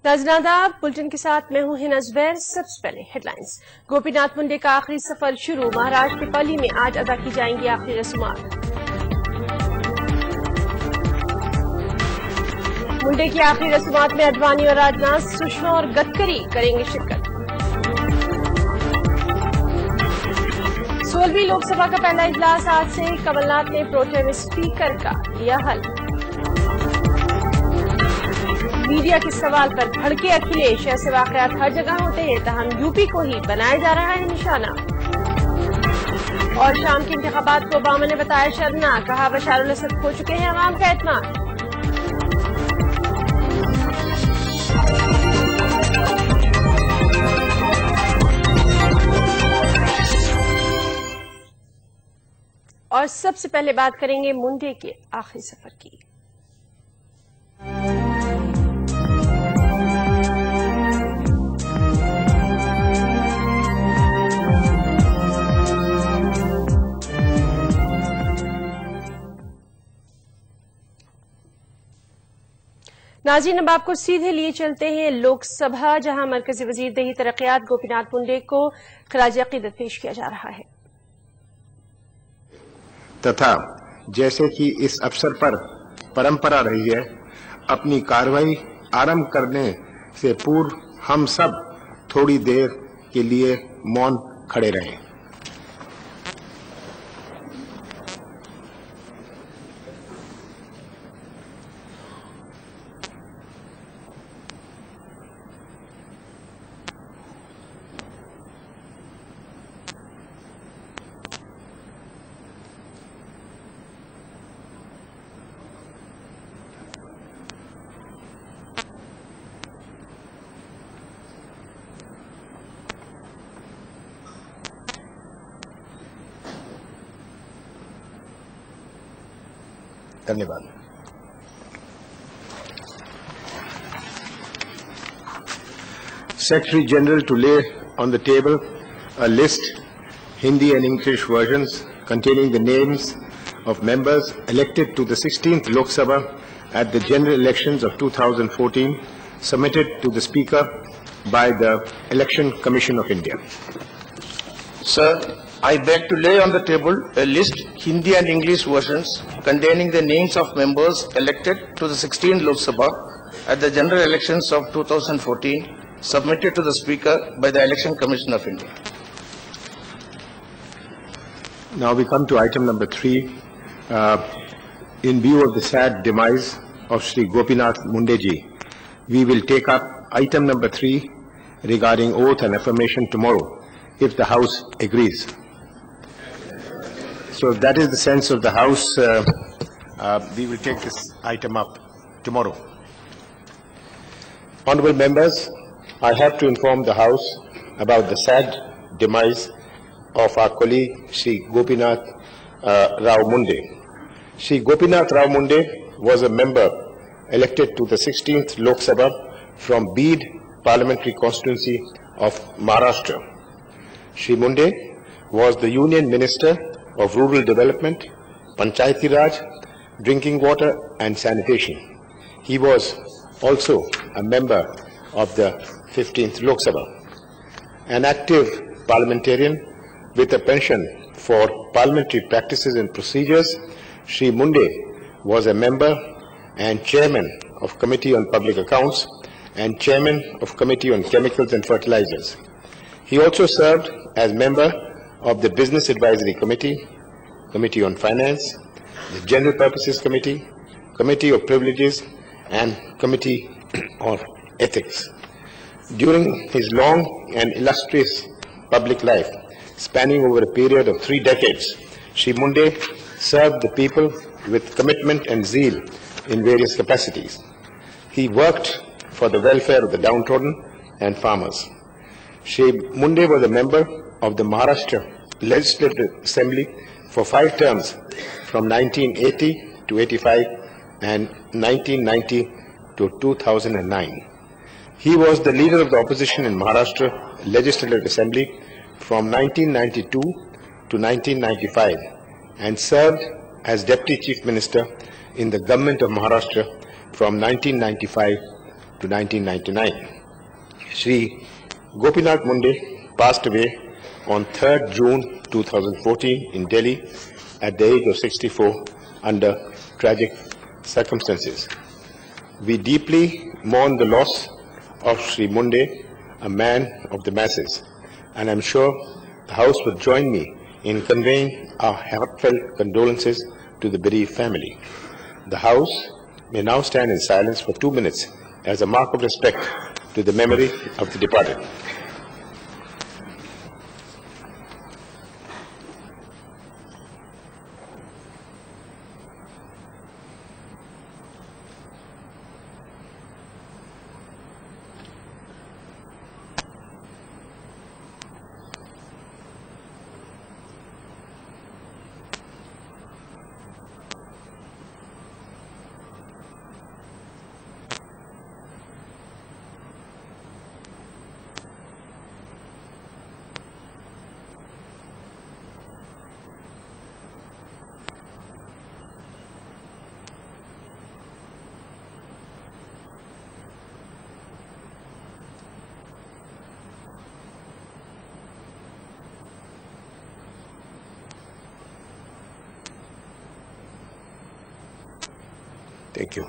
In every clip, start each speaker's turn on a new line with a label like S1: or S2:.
S1: नाज़नादा bulletin के साथ मैं हूं हिना ज़ुबैर। सबसे पहले हेडलाइंस। गोपीनाथ मुंडे का आखिरी सफर शुरू। महाराष्ट्र के पाली में आज अदा की जाएंगी आखिरी रस्मात। मुंडे की आखिरी रस्मात में अडवाणी और राजनाथ, सुषमा और गडकरी करेंगे शिरकत। 16वीं लोकसभा का पहला इजलास आज से। कमलनाथ ने प्रोटेम स्पीकर का लिया हल। मीडिया के सवाल पर भड़के अखिलेश, ऐसे वाकयात हर जगह होते हैं, तहम यूपी को ही बनाया जा रहा है निशाना। और शाम के इंतखाबात को ओबामा ने बताया शर्मनाक, कहा बशार अल असद खो चुके हैं अवाम का एतमाद। और सबसे पहले बात करेंगे मुंडे के आखिरी सफर की। नाज़रीन, अब आपको सीधे लिए चलते हैं लोकसभा, जहां मरकजी वजीर देही तरक्यात गोपीनाथ मुंडे को खराज अकीदत पेश किया जा रहा है।
S2: तथा जैसे कि इस अवसर पर परंपरा रही है, अपनी कार्रवाई आरंभ करने से पूर्व हम सब थोड़ी देर के लिए मौन खड़े रहें। धन्यवाद। Secretary General to lay on the table a list, Hindi and English versions, containing the names of members elected to the 16th Lok Sabha at the general elections of 2014, submitted to the Speaker by the Election Commission of India.
S3: Sir, I beg to lay on the table a list, Hindi and English versions, containing the names of members elected to the 16th Lok Sabha at the general elections of 2014, submitted to the Speaker by the Election Commission of India.
S2: Now we come to item number 3. In view of the sad demise of Shri Gopinath Munde ji, we will take up item number 3 regarding oath and affirmation tomorrow, if the House agrees. So that is the sense of the House. We will take this item up tomorrow. Honorable members, I have to inform the House about the sad demise of our colleague Shri Gopinath Rao Munde. Shri Gopinath Rao Munde was a member elected to the 16th Lok Sabha from Beed Parliamentary Constituency of Maharashtra. Shri Munde was the Union Minister of Rural Development, Panchayati Raj, Drinking Water and Sanitation. He was also a member of the 15th Lok Sabha. An active parliamentarian with a penchant for parliamentary practices and procedures, Shri Munde was a member and chairman of Committee on Public Accounts and chairman of Committee on Chemicals and Fertilizers. He also served as member of the Business Advisory Committee, Committee on Finance, the General Purposes Committee, Committee of Privileges, and Committee on Ethics. During his long and illustrious public life, spanning over a period of 3 decades, Shri Munde served the people with commitment and zeal in various capacities. He worked for the welfare of the downtrodden and farmers. Shri Munde was a member of the Maharashtra Legislative Assembly for 5 terms from 1980 to 85 and 1990 to 2009. He was the leader of the opposition in Maharashtra Legislative Assembly from 1992 to 1995 and served as Deputy Chief Minister in the government of Maharashtra from 1995 to 1999. Shri Gopinath Munde passed away on 3rd June 2014 in Delhi at the age of 64 under tragic circumstances. We deeply mourn the loss of Shri Munde, a man of the masses, and I'm sure the House would join me in conveying our heartfelt condolences to the bereaved family. The House may now stand in silence for 2 minutes as a mark of respect to the memory of the departed. Thank you.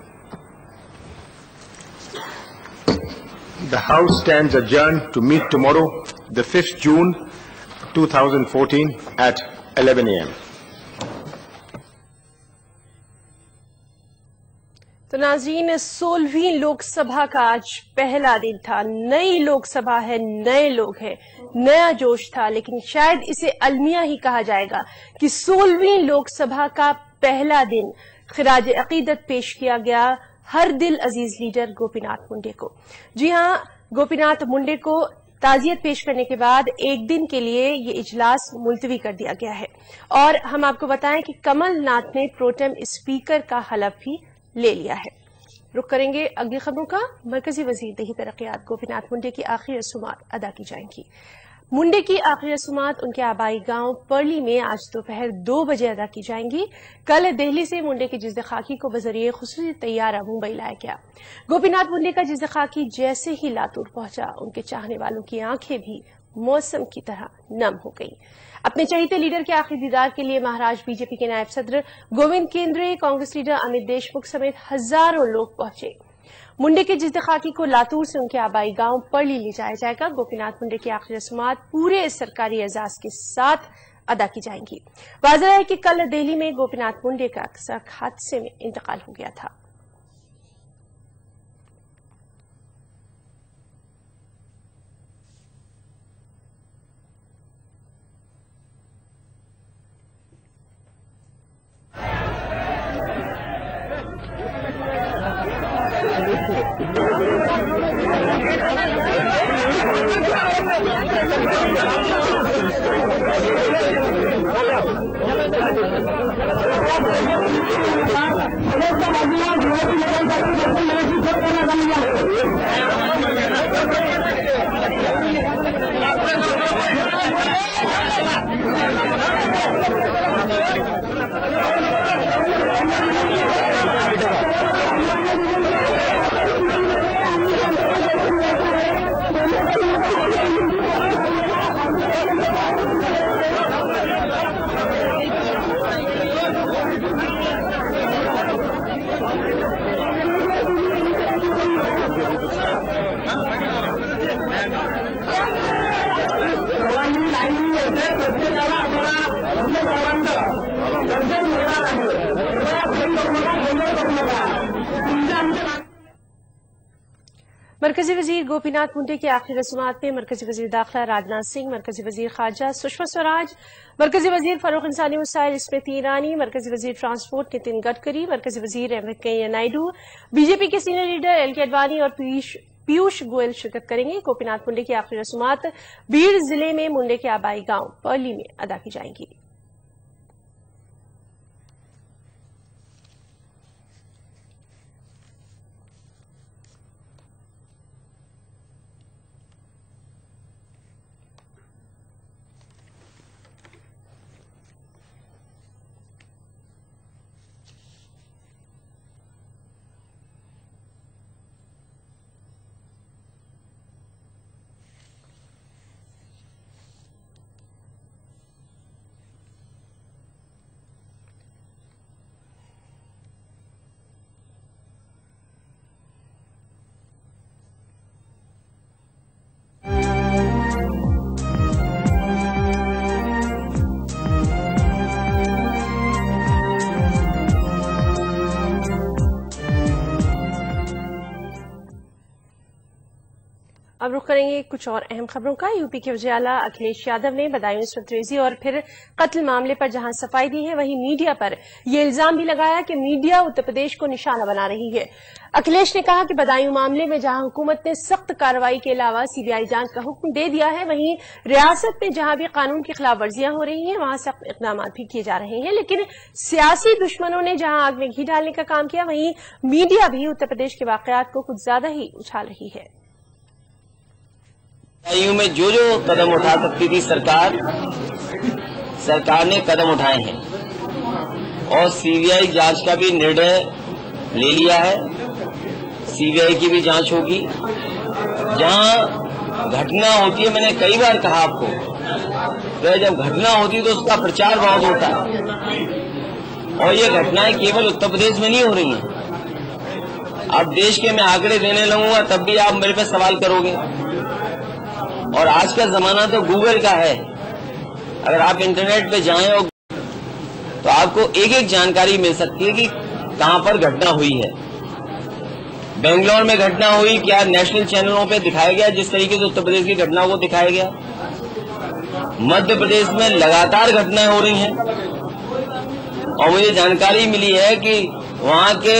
S2: The House stands adjourned to meet tomorrow, the 5th June 2014 at 11 a.m.
S1: तो नाज़रीन, 16वीं लोकसभा का आज पहला दिन था। नई लोकसभा है, नए लोग हैं, नया जोश था, लेकिन शायद इसे अलमिया ही कहा जाएगा कि 16वीं लोकसभा का पहला दिन खिराज अकीदत पेश किया गया हर दिल अजीज लीडर गोपीनाथ मुंडे को। जी हां, गोपीनाथ मुंडे को ताजियत पेश करने के बाद एक दिन के लिए ये इजलास मुलतवी कर दिया गया है। और हम आपको बताएं कि कमलनाथ ने प्रोटेम स्पीकर का हलफ भी ले लिया है। रुक करेंगे अगली खबरों का। मरकजी वजीर दही तरक्यात गोपीनाथ मुंडे की आखिरी रसूमात अदा की जाएंगी। मुंडे की आखिरी रसूमात उनके आबाई गांव पर्ली में आज दोपहर 2 बजे अदा की जाएंगी। कल दिल्ली से मुंडे की जिस्द खाकी को बजरिए खुसूसी तैयारा मुंबई लाया गया। गोपीनाथ मुंडे का जिस्द खाकी जैसे ही लातूर पहुंचा, उनके चाहने वालों की आंखें भी मौसम की तरह नम हो गई। अपने चहीते लीडर के आखिरी दीदार के लिए महाराष्ट्र बीजेपी के नायब सदर गोविंद केंद्रे, कांग्रेस लीडर अमित देशमुख समेत हजारों लोग पहुंचे। मुंडे के जिस्द खाकी को लातूर से उनके आबाई गांव पर्ली ले जाया जाएगा। गोपीनाथ मुंडे की आखिरी रस्मात पूरे सरकारी एजाज के साथ अदा की जाएंगी। वाज़ेह है कि कल दिल्ली में गोपीनाथ मुंडे का सड़क हादसे में इंतकाल हो गया था। मरकजी वजीर गोपीनाथ मुंडे की आखिरी रसूमात में मरकजी वजीर दाखिला राजनाथ सिंह, मरकजी वजीर खारजा सुषमा स्वराज, मरकजी वजीर फरोख इंसानी वसाइल स्मृति ईरानी, मरकजी वजीर ट्रांसपोर्ट नितिन गडकरी, मरकजी वजीर एम वेंकैया नायडू, बीजेपी के सीनियर लीडर एल के अडवाणी और पीयूष गोयल शिरकत करेंगे। गोपीनाथ मुंडे की आखिरी रसूमात बीड़ जिले में मुंडे के आबाई गांव पर्ली में अदा की जाएंगी। अब रुख करेंगे कुछ और अहम खबरों का। यूपी के वज़ीर आला अखिलेश यादव ने बदायूं इस्मत रेजी और फिर कत्ल मामले पर जहां सफाई दी है, वहीं मीडिया पर यह इल्जाम भी लगाया कि मीडिया उत्तर प्रदेश को निशाना बना रही है। अखिलेश ने कहा कि बदायूं मामले में जहां हुकूमत ने सख्त कार्रवाई के अलावा सीबीआई जांच का हुक्म दे दिया है, वहीं रियासत में जहां भी कानून की खिलाफ वर्जियां हो रही हैं, वहां सख्त इकदाम भी किए जा रहे हैं। लेकिन सियासी दुश्मनों ने जहां आग में घी डालने का काम किया, वहीं मीडिया भी उत्तर प्रदेश के वाकयात को कुछ ज्यादा ही उछाल रही है।
S4: बदायूं में जो जो कदम उठा सकती थी सरकार ने कदम उठाए हैं और सीबीआई जांच का भी निर्णय ले लिया है। सीबीआई की भी जांच होगी। जहां घटना होती है, मैंने कई बार कहा आपको, तो जब घटना होती है तो उसका प्रचार बहुत होता है और ये घटनाएं केवल उत्तर प्रदेश में नहीं हो रही हैं। अब देश के मैं आंकड़े देने लगूंगा तब भी आप मेरे पे सवाल करोगे। और आज का जमाना तो गूगल का है। अगर आप इंटरनेट पे जाएं और तो आपको एक एक जानकारी मिल सकती है कि कहां पर घटना हुई है। बेंगलोर में घटना हुई, क्या नेशनल चैनलों पे दिखाया गया जिस तरीके से उत्तर प्रदेश की घटना को दिखाया गया। मध्य प्रदेश में लगातार घटनाएं हो रही हैं और मुझे जानकारी मिली है कि वहां के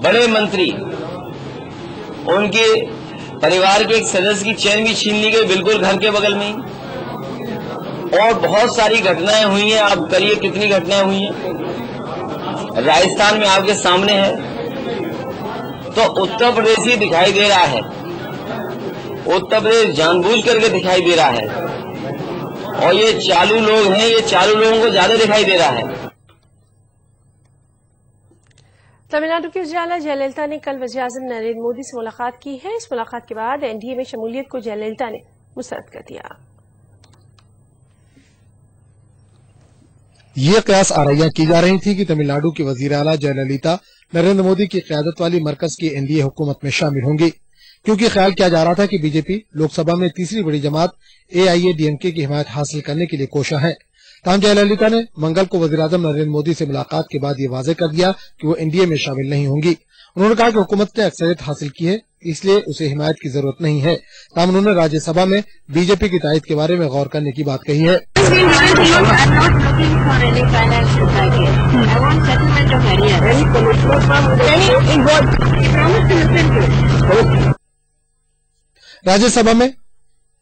S4: बड़े मंत्री, उनके परिवार के एक सदस्य की चैन भी छीन ली गई, बिल्कुल घर के बगल में ही। और बहुत सारी घटनाएं हुई हैं। आप करिए कितनी घटनाएं हुई हैं। राजस्थान में आपके सामने है। तो उत्तर प्रदेश ही दिखाई दे रहा है। उत्तर प्रदेश जानबूझ करके दिखाई दे रहा है और ये चालू लोग हैं, ये चालू लोगों को ज्यादा दिखाई दे रहा है।
S1: तमिलनाडु की वज़ीर आला जयललिता ने कल वज़ीर आज़म नरेंद्र मोदी से मुलाकात की है। इस मुलाकात के बाद एनडीए में शमूलियत को जयललिता ने मुस्तरद कर दिया।
S5: ये कयास आरैया की जा रही थी कि तमिलनाडु की वज़ीर आला जयललिता नरेंद्र मोदी की क़यादत वाली मरकज की एनडीए हुकूमत में शामिल होंगी, क्योंकि ख्याल किया जा रहा था कि बीजेपी लोकसभा में तीसरी बड़ी जमात एआईएडीएमके की हिमायत हासिल करने के लिए कोशा है। ताहम जयललिता ने मंगल को वज़ीर आज़म नरेंद्र मोदी से मुलाकात के बाद ये वाज़ेह कर दिया कि वो एनडीए में शामिल नहीं होंगी। उन्होंने कहा कि हुकूमत ने अक्सरियत हासिल की है, इसलिए उसे हिमायत की जरूरत नहीं है। ताहम उन्होंने राज्यसभा में बीजेपी की तायद के बारे में गौर करने की बात कही है। राज्यसभा में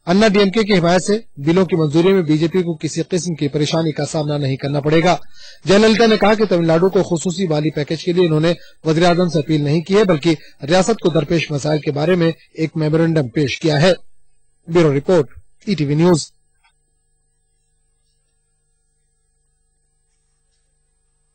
S5: अन्ना डीएमके की हिमायत से बिलों की मंजूरी में बीजेपी को किसी किस्म की परेशानी का सामना नहीं करना पड़ेगा। जयललिता ने कहा कि तमिलनाडु को खुसूसी वाली पैकेज के लिए उन्होंने वज़ीर आज़म से अपील नहीं की है, बल्कि रियासत को दरपेश मसाइल के बारे में एक मेमोरेंडम पेश किया है। Bureau report, ETV news.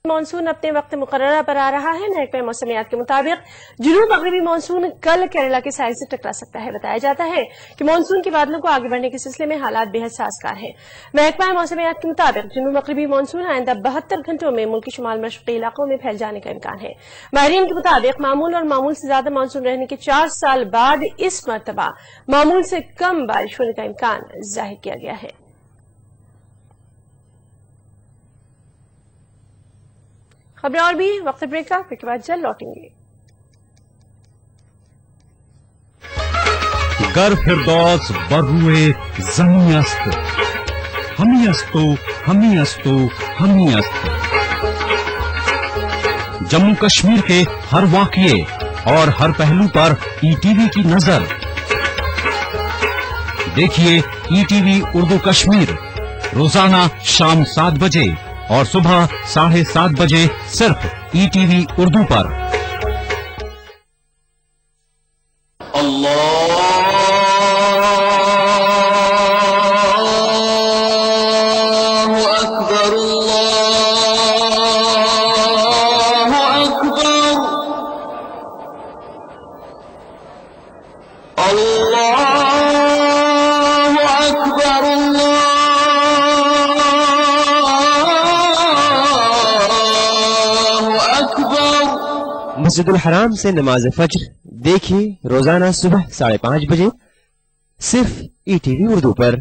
S1: Monsoon अपने वक्त मुकर्ररा पर आ रहा है। महकमे मौसमियात के मुताबिक जुनूब मगरबी मानसून कल केरला के साहिल से टकरा सकता है। बताया जाता है कि मानसून के बादलों को आगे बढ़ने के सिलसिले में हालात बेहद साजगार है। महकमा मौसमियात के मुताबिक जुनूब मगरबी मानसून आइंदा 72 घंटों में मुल्क के शुमाल मशरक़ी इलाकों में फैल जाने का इम्कान है। माहिरीन के मुताबिक मामूल और मामूल से ज्यादा मानसून रहने के 4 साल बाद इस मरतबा मामूल से कम बारिश होने का इम्कान जाहिर किया गया है। खबरें और भी वक्त ब्रेक का, फिर के बाद जल्द लौटेंगे।
S6: गर फिरदौस बरुए ज़मीं अस्त, हमी अस्तो हमी अस्तो हमी अस्त। जम्मू कश्मीर के हर वाक़ये और हर पहलू पर ईटीवी की नजर। देखिए ईटीवी उर्दू कश्मीर रोजाना शाम 7 बजे और सुबह 7:30 बजे सिर्फ ईटीवी उर्दू पर।
S7: मस्जिदुल हराम से नमाज फज्र देखिए रोजाना सुबह 5:30 बजे सिर्फ ईटीवी उर्दू पर।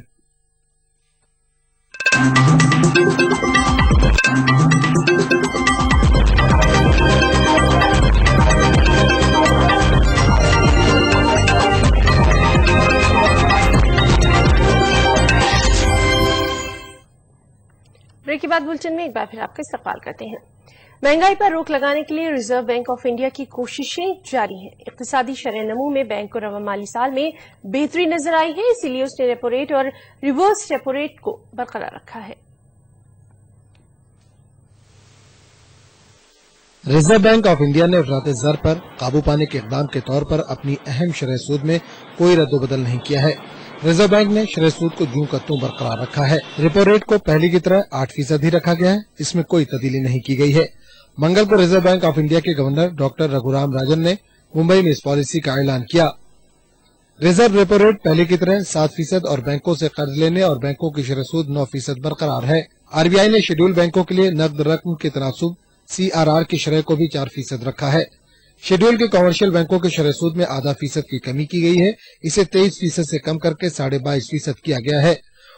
S1: साथ बुलेटिन में एक बार फिर आपका इस्तकबाल करते हैं। महंगाई पर रोक लगाने के लिए रिजर्व बैंक ऑफ इंडिया की कोशिशें जारी हैं। इक्तिसादी शरह नमू में बैंक को रवा माली साल में बेहतरी नजर आई है, इसीलिए उसने रेपो रेट और रिवर्स रेपो रेट को बरकरार रखा है।
S5: रिजर्व बैंक ऑफ इंडिया ने अफरात ज़र पर काबू पाने के इक़दाम के तौर पर अपनी अहम शरह सूद में कोई रद्दोबदल नहीं किया है। रिजर्व बैंक ने शरह सूद को जूं का त्यों बरकरार रखा है। रेपो रेट को पहले की तरह 8% ही रखा गया है, इसमें कोई तब्दीली नहीं की गई है। मंगल को रिजर्व बैंक ऑफ इंडिया के गवर्नर डॉक्टर रघुराम राजन ने मुंबई में इस पॉलिसी का ऐलान किया। रिजर्व रेपो रेट पहले की तरह 7% और बैंकों से कर्ज लेने और बैंकों की शरह सूद 9% बरकरार है। आरबीआई ने शेड्यूल बैंकों के लिए नकद रकम के तनासुब CRR की शरह को भी 4% रखा है। शेड्यूल के कमर्शियल बैंकों के शरह सूद में आधा फीसद की कमी की गई है, इसे 23% से कम करके 22.5% किया गया है।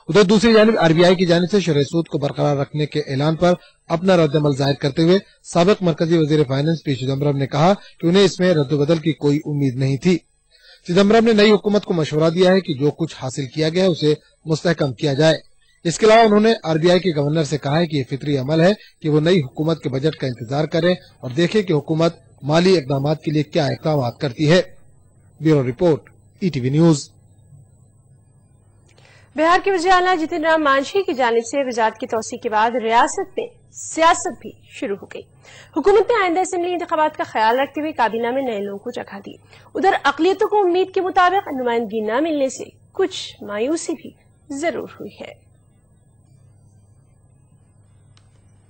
S5: उधर दूसरी जानिब आरबीआई की जानिब से शरह सूद को बरकरार रखने के ऐलान पर अपना रद्दमल जाहिर करते हुए साबिक मरकजी वजीर फाइनेंस पी चिदम्बरम ने कहा कि उन्हें इसमें रद्दबदल की कोई उम्मीद नहीं थी। चिदम्बरम ने नई हुकूमत को मशवरा दिया है कि जो कुछ हासिल किया गया है उसे मुस्तहकम किया जाए। इसके अलावा उन्होंने आरबीआई के गवर्नर से कहा है कि ये फितरी अमल है कि वो नई हुकूमत के बजट का इंतजार करें और देखें कि हुकूमत माली इकदाम के लिए क्या इकदाम करती है। Bureau report, ETV news.
S1: Bihar के वज़ीर आला जितिन राम मांझी की जानिब से वज़ारत की तौसी के बाद रियासत में सियासत भी शुरू हो गई। हुकूमत ने आइंदा असेंबली इंतखाबात का ख्याल रखते हुए काबीना में नए लोगों को जगह दी। उधर अक़लियतों को उम्मीद के मुताबिक नुमाइंदगी न मिलने से कुछ मायूसी भी जरूर हुई है।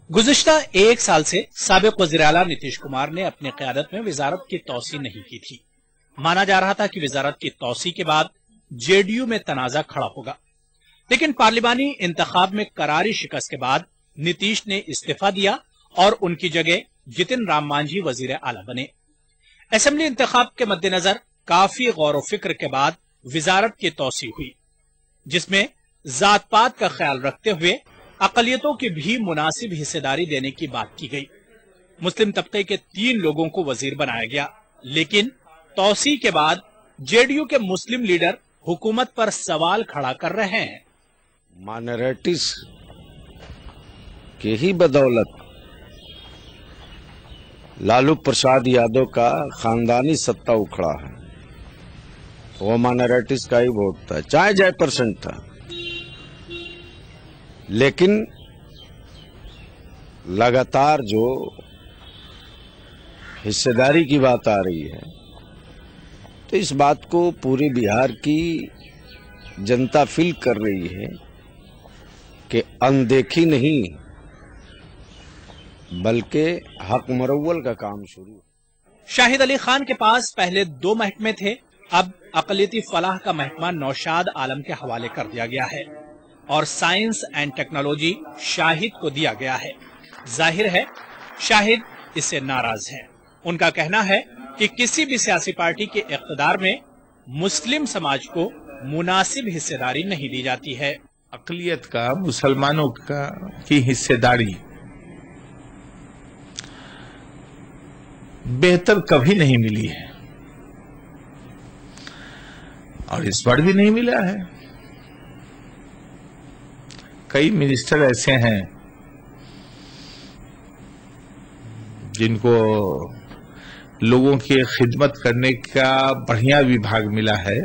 S8: गुज़िश्ता एक साल से साबिक वज़ीर आला नीतीश कुमार ने अपनी क़यादत में वज़ारत की तौसी नहीं की थी। माना जा रहा था कि वज़ारत की तौसी के बाद जेडीयू में तनाज़ा खड़ा होगा, लेकिन पार्लिमानी इंतखाब में करारी शिकस्त के बाद नीतीश ने इस्तीफा दिया और उनकी जगह जितिन राम मांझी वज़ीर आला बने। असेंबली इंतखाब के मद्देनजर काफी गौर व फिक्र के बाद वज़ारत की तौसी हुई, जिसमें जात पात का ख्याल रखते हुए अक़लियतों की भी मुनासिब हिस्सेदारी देने की बात की गई। मुस्लिम तबके के 3 लोगों को वजीर बनाया गया, लेकिन तौसी के बाद जेडीयू के मुस्लिम लीडर हुकूमत पर सवाल खड़ा कर रहे हैं।
S9: माइनॉरिटीज के ही बदौलत लालू प्रसाद यादव का खानदानी सत्ता उखड़ा है। वो माइनॉरिटीज का ही वोट था, चाहे जाए परसेंट था, लेकिन लगातार जो हिस्सेदारी की बात आ रही है, तो इस बात को पूरे बिहार की जनता फील कर रही है कि अनदेखी नहीं बल्कि हक मरव्वल का काम शुरू।
S8: शाहिद अली खान के पास पहले 2 महकमे थे, अब अक़लियती फलाह का महकमा नौशाद आलम के हवाले कर दिया गया है और साइंस एंड टेक्नोलॉजी शाहिद को दिया गया है। जाहिर है शाहिद इससे नाराज हैं। उनका कहना है कि किसी भी सियासी पार्टी के इक़्तिदार में मुस्लिम समाज को मुनासिब हिस्सेदारी नहीं दी जाती है।
S10: अक़लियत का, मुसलमानों का की हिस्सेदारी बेहतर कभी नहीं मिली है और इस बार भी नहीं मिला है। कई मिनिस्टर ऐसे हैं जिनको लोगों की खिदमत करने का बढ़िया विभाग मिला है,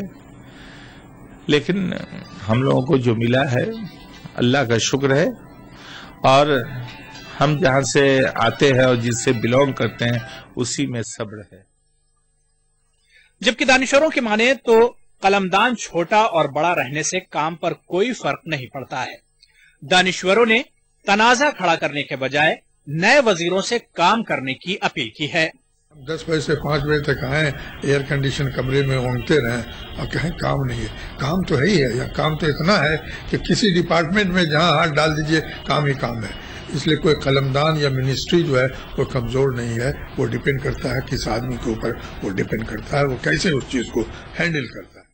S10: लेकिन हम लोगों को जो मिला है अल्लाह का शुक्र है और हम जहां से आते हैं और जिससे बिलोंग करते हैं उसी में सब्र है।
S8: जबकि दानिशवरों की माने तो कलमदान छोटा और बड़ा रहने से काम पर कोई फर्क नहीं पड़ता है। दानिशवरों ने तनाजा खड़ा करने के बजाय नए वजीरों से काम करने की अपील की है।
S11: 10 बजे से 5 बजे तक आए, एयर कंडीशन कमरे में घूमते रहें और कहें काम नहीं है। काम तो है ही है, या काम तो इतना है कि किसी डिपार्टमेंट में जहां हाथ डाल दीजिए काम ही काम है। इसलिए कोई कलमदान या मिनिस्ट्री जो है वो कमजोर नहीं है, वो डिपेंड करता है किस आदमी के ऊपर वो डिपेंड करता है, वो कैसे उस चीज को हैंडल करता है।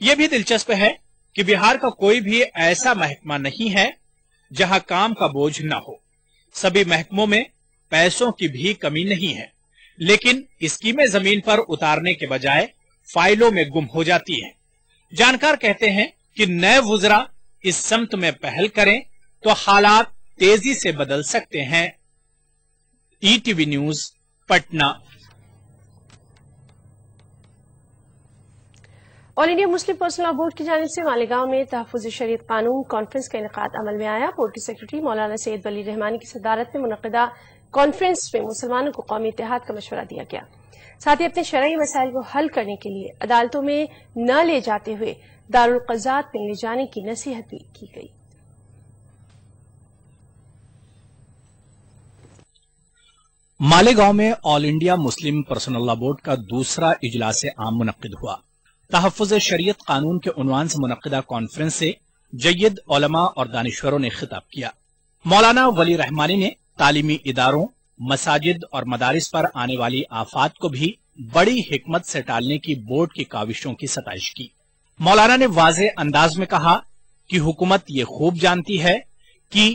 S8: ये भी दिलचस्प है कि बिहार का कोई भी ऐसा महकमा नहीं है जहां काम का बोझ न हो। सभी महकमों में पैसों की भी कमी नहीं है, लेकिन स्कीमें जमीन पर उतारने के बजाय फाइलों में गुम हो जाती हैं। जानकार कहते हैं कि नए वुज़रा इस सम्त में पहल करें तो हालात तेजी से बदल सकते हैं। ETV news Patna.
S1: All India Muslim personal law board की जानिब से मालेगांव में तहफ़्फ़ुज़ शरीयत कानून कॉन्फ्रेंस का इनेकाद अमल में आया। बोर्ड के सेक्रेटरी मौलाना सैयद वली रहमानी की सदारत में मुनक़िदा कॉन्फ्रेंस में मुसलमानों को कौमी इत्तेहाद का मशवरा दिया गया। साथ ही अपने शरई मसाइल को हल करने के लिए अदालतों में न ले जाते हुए दारुल क़ज़ात में ले जाने की नसीहत भी की गई।
S8: मालेगांव में all India Muslim personal law board का दूसरा इजलास आम मुनक्किद हुआ। तहफ़्फ़ुज़ शरीयत कानून के उन्वान से मुनक्किदा कॉन्फ्रेंस से जय्यद उलमा और दानिश्वरों ने खिताब किया। मौलाना वली रहमानी ने तालीमी इदारों, मसाजिद और मदारिस पर आने वाली आफात को भी बड़ी हिकमत से टालने की बोर्ड की काविशों की सताइश की। मौलाना ने वाज़े अंदाज में कहा कि हुकूमत ये खूब जानती है कि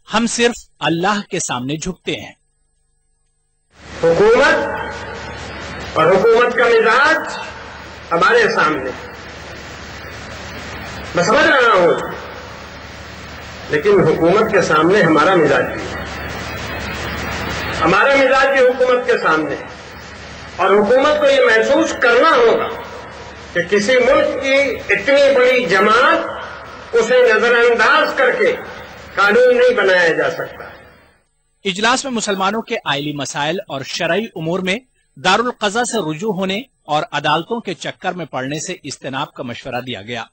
S8: हम सिर्फ अल्लाह के सामने झुकते हैं।
S12: हुकूमत और हुकूमत का मिजाज हमारे सामने, मैं समझ रहा हूं, लेकिन हुकूमत के सामने हमारा मिजाज भी है। हमारा मिजाज भी हुकूमत के सामने, और हुकूमत को ये महसूस करना होगा कि किसी मुल्क की इतनी बड़ी जमात उसे नजरअंदाज करके कानून नहीं बनाया जा सकता।
S8: इजलास में मुसलमानों के आइली मसाइल और शरई उमूर में दारुल क़ज़ा से रुजू होने और अदालतों के चक्कर में पड़ने से इज्तिनाब का मशवरा दिया गया।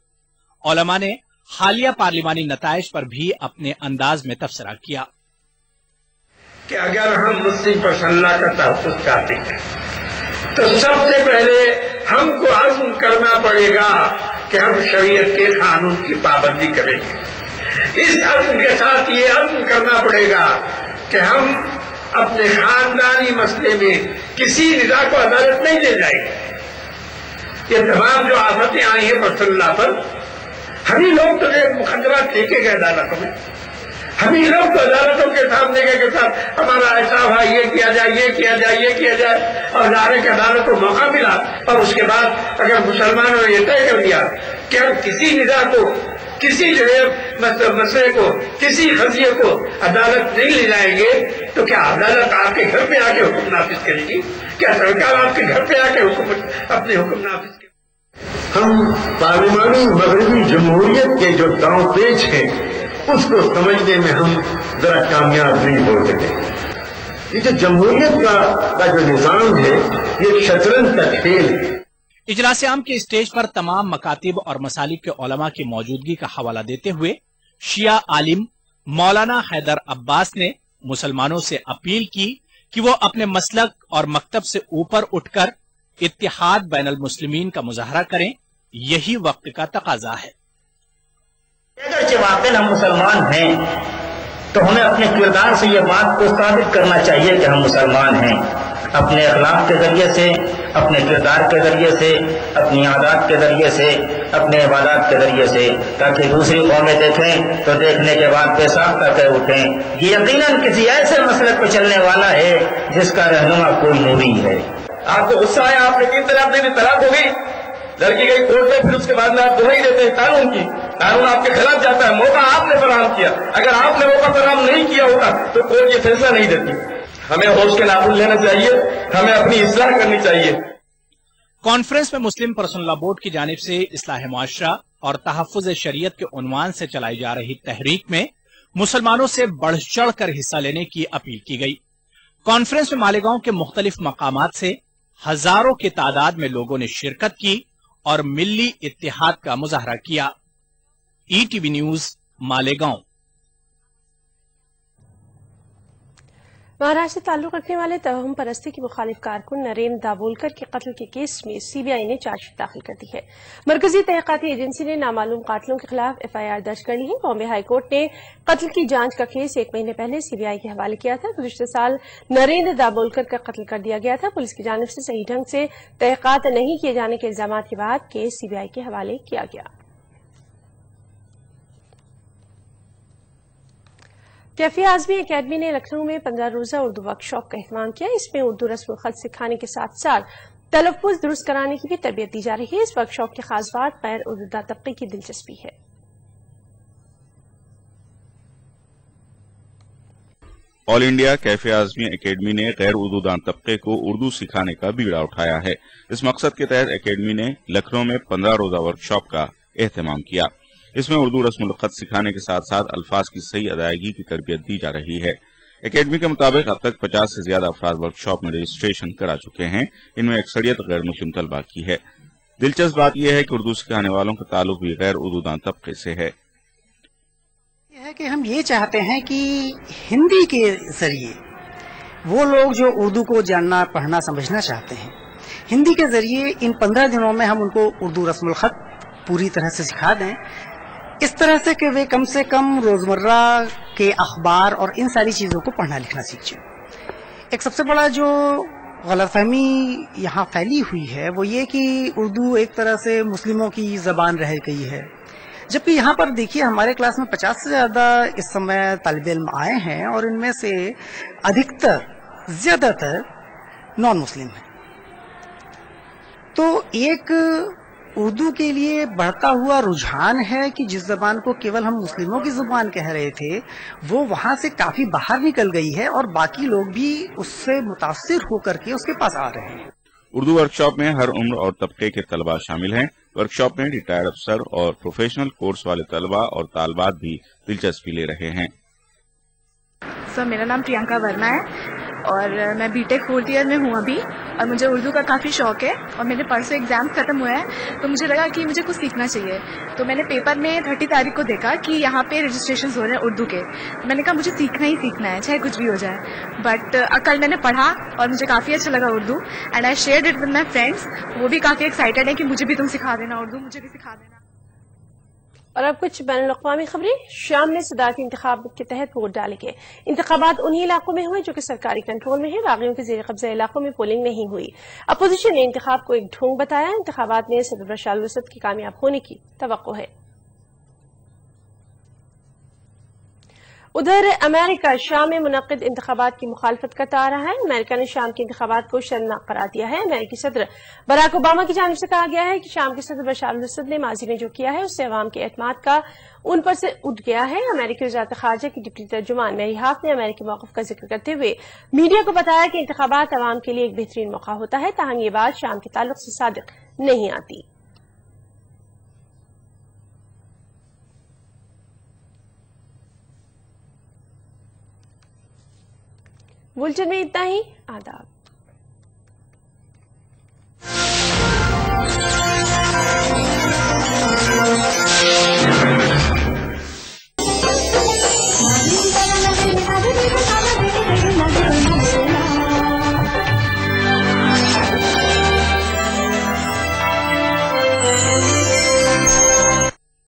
S8: उलमा ने हालिया पार्लिमानी नताइज पर भी अपने अंदाज में तबसरा किया
S12: कि अगर हम मुस्लिम पर्सनल लॉ का तहफ़्फ़ुज़ चाहते हैं तो सबसे पहले हमको अज़्म करना पड़ेगा कि हम शरीयत के कानून की पाबंदी करेंगे। इस अज़्म के साथ ये अज़्म करना पड़ेगा कि हम अपने खानदानी मसले में किसी निज़ा को अदालत नहीं ले जाएंगे। ये तमाम जो आफतें आई हैं पर्सनल लॉ पर, हम ही लोग तो मुकदमात लेके गए अदालतों में, हम ही लोग तो अदालतों के सामने गए के साथ हमारा ऐसा हुआ, ये किया जाए, ये किया जाए, ये किया जाए, और जाने के अदालत को मौका मिला। और उसके बाद अगर मुसलमानों ने ये तय कर दिया कि हम किसी निज़ा को, किसी मसले को, किसी कज़िये को अदालत नहीं ले जाएंगे, तो क्या अदालत आपके घर पे आके हुक्म नाफिज करेगी? क्या सरकार आपके घर पे आके अपने हुक्म नाफिज करेगी?
S13: हम पार्लिमानी मगरबी जमहूरियत के जो दांव पेच हैं उसको समझने में हम जरा कामयाब नहीं हो सके। ये जो जमहूरियत का जो निजाम है ये शतरंज का खेल है।
S8: इजलास आम के स्टेज पर तमाम मकातिब और मसालिक के उलमा की मौजूदगी का हवाला देते हुए शिया आलिम मौलाना हैदर अब्बास ने मुसलमानों से अपील की कि वो अपने मसलक और मकतब से ऊपर उठकर इत्तिहाद बैनुल मुस्लिमीन का मुजाहरा करें। यही वक्त का तकाजा है।
S14: अगरचे वाकई हम मुसलमान हैं तो हमें अपने किरदार से ये बात को साबित करना चाहिए कि हम मुसलमान हैं, अपने अखलाक के जरिए से, अपने किरदार के जरिए से, अपनी आदत के जरिए से, अपने इबादत के जरिए से, ताकि दूसरी कौमें देखें तो देखने के बाद पेशाब करके उठें ये यकीनन किसी ऐसे मसले पर चलने वाला है जिसका रहनुमा कोई नूरी है।
S15: आपको गुस्सा आया, आपने 3 तलाक दे दी, तलाक हो गई, लड़की गई कोर्ट में, फिर उसके बाद में आप दुहाई देते हैं कानून की, कानून आपके खिलाफ जाता है। मौका आपने फराहम किया, अगर आपने मौका फराहम नहीं किया होता तो कोर्ट ये फैसला नहीं देती। हमें होश के नाखून लेना चाहिए, हमें अपनी इस्लाह करनी चाहिए।
S8: कॉन्फ्रेंस में मुस्लिम पर्सनल लॉ बोर्ड की जानिब से इस्लाह मुआशरा और तहफ़्फ़ुज़ शरीयत के उन्वान से चलाई जा रही तहरीक में मुसलमानों से बढ़ चढ़ कर हिस्सा लेने की अपील की गई। कॉन्फ्रेंस में मालेगांव के मुख्तलिफ मकामात से हजारों की तादाद में लोगों ने शिरकत की और मिल्ली इत्तिहाद का मुजाहरा किया। ETV news Malegaon.
S1: महाराष्ट्र से ताल्लुक रखने वाले तवहम परस्ती की मुखालिफ कारकुन नरेंद्र दाभोलकर के कत्ल के केस में सीबीआई ने चार्जशीट दाखिल कर दी है। मरकजी तहकीकाती एजेंसी ने नामालूम कातिलों के खिलाफ FIR दर्ज कर ली है। बॉम्बे हाईकोर्ट ने कत्ल की जांच का केस 1 महीने पहले सीबीआई के हवाले किया था। गुज़िश्ता साल नरेंद्र दाभोलकर का कत्ल कर दिया गया था। पुलिस की जानिब से सही ढंग से तहकीकात नहीं किए जाने के इल्जाम के बाद केस सीबीआई के हवाले किया गया। कैफी आज़मी अकेडमी ने लखनऊ में 15 रोजा उर्दू वर्कशॉप का एहतमाम किया। इसमें उर्दू रस्म खत सिखाने के साथ साथ तलफ़्फ़ुज़ दुरुस्त कराने की भी तरबियत दी जा रही है। इस वर्कशॉप की खास बात गैर उर्दू तबके की दिलचस्पी है।
S16: All India cafe Azmi academy ने गैर उर्दू दान तबके को उर्दू सिखाने का बीड़ा उठाया है। इस मकसद के तहत एकेडमी ने लखनऊ में 15 रोजा वर्कशॉप का एहतमाम किया। इसमें उर्दू रस्मुल खत सिखाने के साथ साथ अल्फाज की सही अदायगी की तरबियत दी जा रही है। एकेडमी के मुताबिक अब तक 50 से ज्यादा अफराद वर्कशॉप में रजिस्ट्रेशन करा चुके हैं। इनमें अक्सरियत गैर मुस्लिम तलबा की है। दिलचस्प बात यह है कि उर्दू सिखाने वालों का ताल्लुक भी गैर उर्दू दान तबके से है।
S17: यह है कि हम ये चाहते हैं कि हिंदी के जरिए वो लोग जो उर्दू को जानना, पढ़ना, समझना चाहते हैं, हिंदी के जरिए इन 15 दिनों में हम उनको उर्दू रस्मुल खत पूरी तरह से सिखा दें, इस तरह से कि वे कम से कम रोजमर्रा के अखबार और इन सारी चीज़ों को पढ़ना लिखना सीख जाए। एक सबसे बड़ा जो गलतफहमी यहाँ फैली हुई है वो ये कि उर्दू एक तरह से मुस्लिमों की ज़बान रह गई है, जबकि यहाँ पर देखिए हमारे क्लास में 50 से ज़्यादा इस समय तालिब इल्म आए हैं और इनमें से ज़्यादातर नॉन मुस्लिम हैं। तो एक उर्दू के लिए बढ़ता हुआ रुझान है कि जिस जबान को केवल हम मुस्लिमों की जुबान कह रहे थे वो वहाँ से काफ़ी बाहर निकल गई है और बाकी लोग भी उससे मुतासिर होकर के उसके पास आ रहे हैं।
S16: उर्दू वर्कशॉप में हर उम्र और तबके के तलबा शामिल हैं। वर्कशॉप में रिटायर्ड अफसर और प्रोफेशनल कोर्स वाले तलबा और तालबात भी दिलचस्पी ले रहे हैं।
S18: सर, मेरा नाम प्रियंका वर्मा है और मैं बीटेक 4th ईयर में हूँ अभी, और मुझे उर्दू का काफ़ी शौक है और मेरे परसों एग्ज़ाम ख़त्म हुआ है तो मुझे लगा कि मुझे कुछ सीखना चाहिए। तो मैंने पेपर में 30 तारीख को देखा कि यहाँ पे रजिस्ट्रेशन हो रहे हैं उर्दू के। मैंने कहा मुझे सीखना ही सीखना है, चाहे कुछ भी हो जाए। बट कल मैंने पढ़ा और मुझे काफ़ी अच्छा लगा Urdu, and I shared it with my friends. वो भी काफ़ी एक्साइटेड है कि मुझे भी तुम सिखा देना उर्दू, मुझे भी सिखा देना।
S1: और अब कुछ बैनुल अक़वामी खबरें। शाम में सदारती इंतखाब के तहत वोट डालेंगे। इंतखाबात उन्हीं इलाकों में हुए जो कि सरकारी कंट्रोल में है। बागियों के ज़ेर कब्ज़ा इलाकों में पोलिंग नहीं हुई। अपोजिशन ने इंतखाब को एक ढोंग बताया। इंतखाबात में सदर बशर अल असद के कामयाब होने की तवक्को है। उधर अमेरिका शाम में मुनक़िद इंतखाबात की मुखालफत करता आ रहा है। अमेरिका ने शाम के इंतखाबात को शर्मनाक करार दिया है। अमेरिकी सदर बराक ओबामा की जानिब से कहा गया है कि शाम के सदर बशर अल असद ने माजी में जो किया है उससे अवाम के एतमाद का उन पर से उठ गया है। अमेरिकी वज़ारत ख़ारजा की डिप्टी तर्जुमान मैरी हाफ ने अमेरिकी मौक़िफ़ का जिक्र करते हुए मीडिया को बताया कि इंतखाबात अवाम के लिए एक बेहतरीन मौका होता है, ताहम ये बात शाम के ताल्लुक से सादिक नहीं आती। बुलेटिन में इतना ही। आदाब।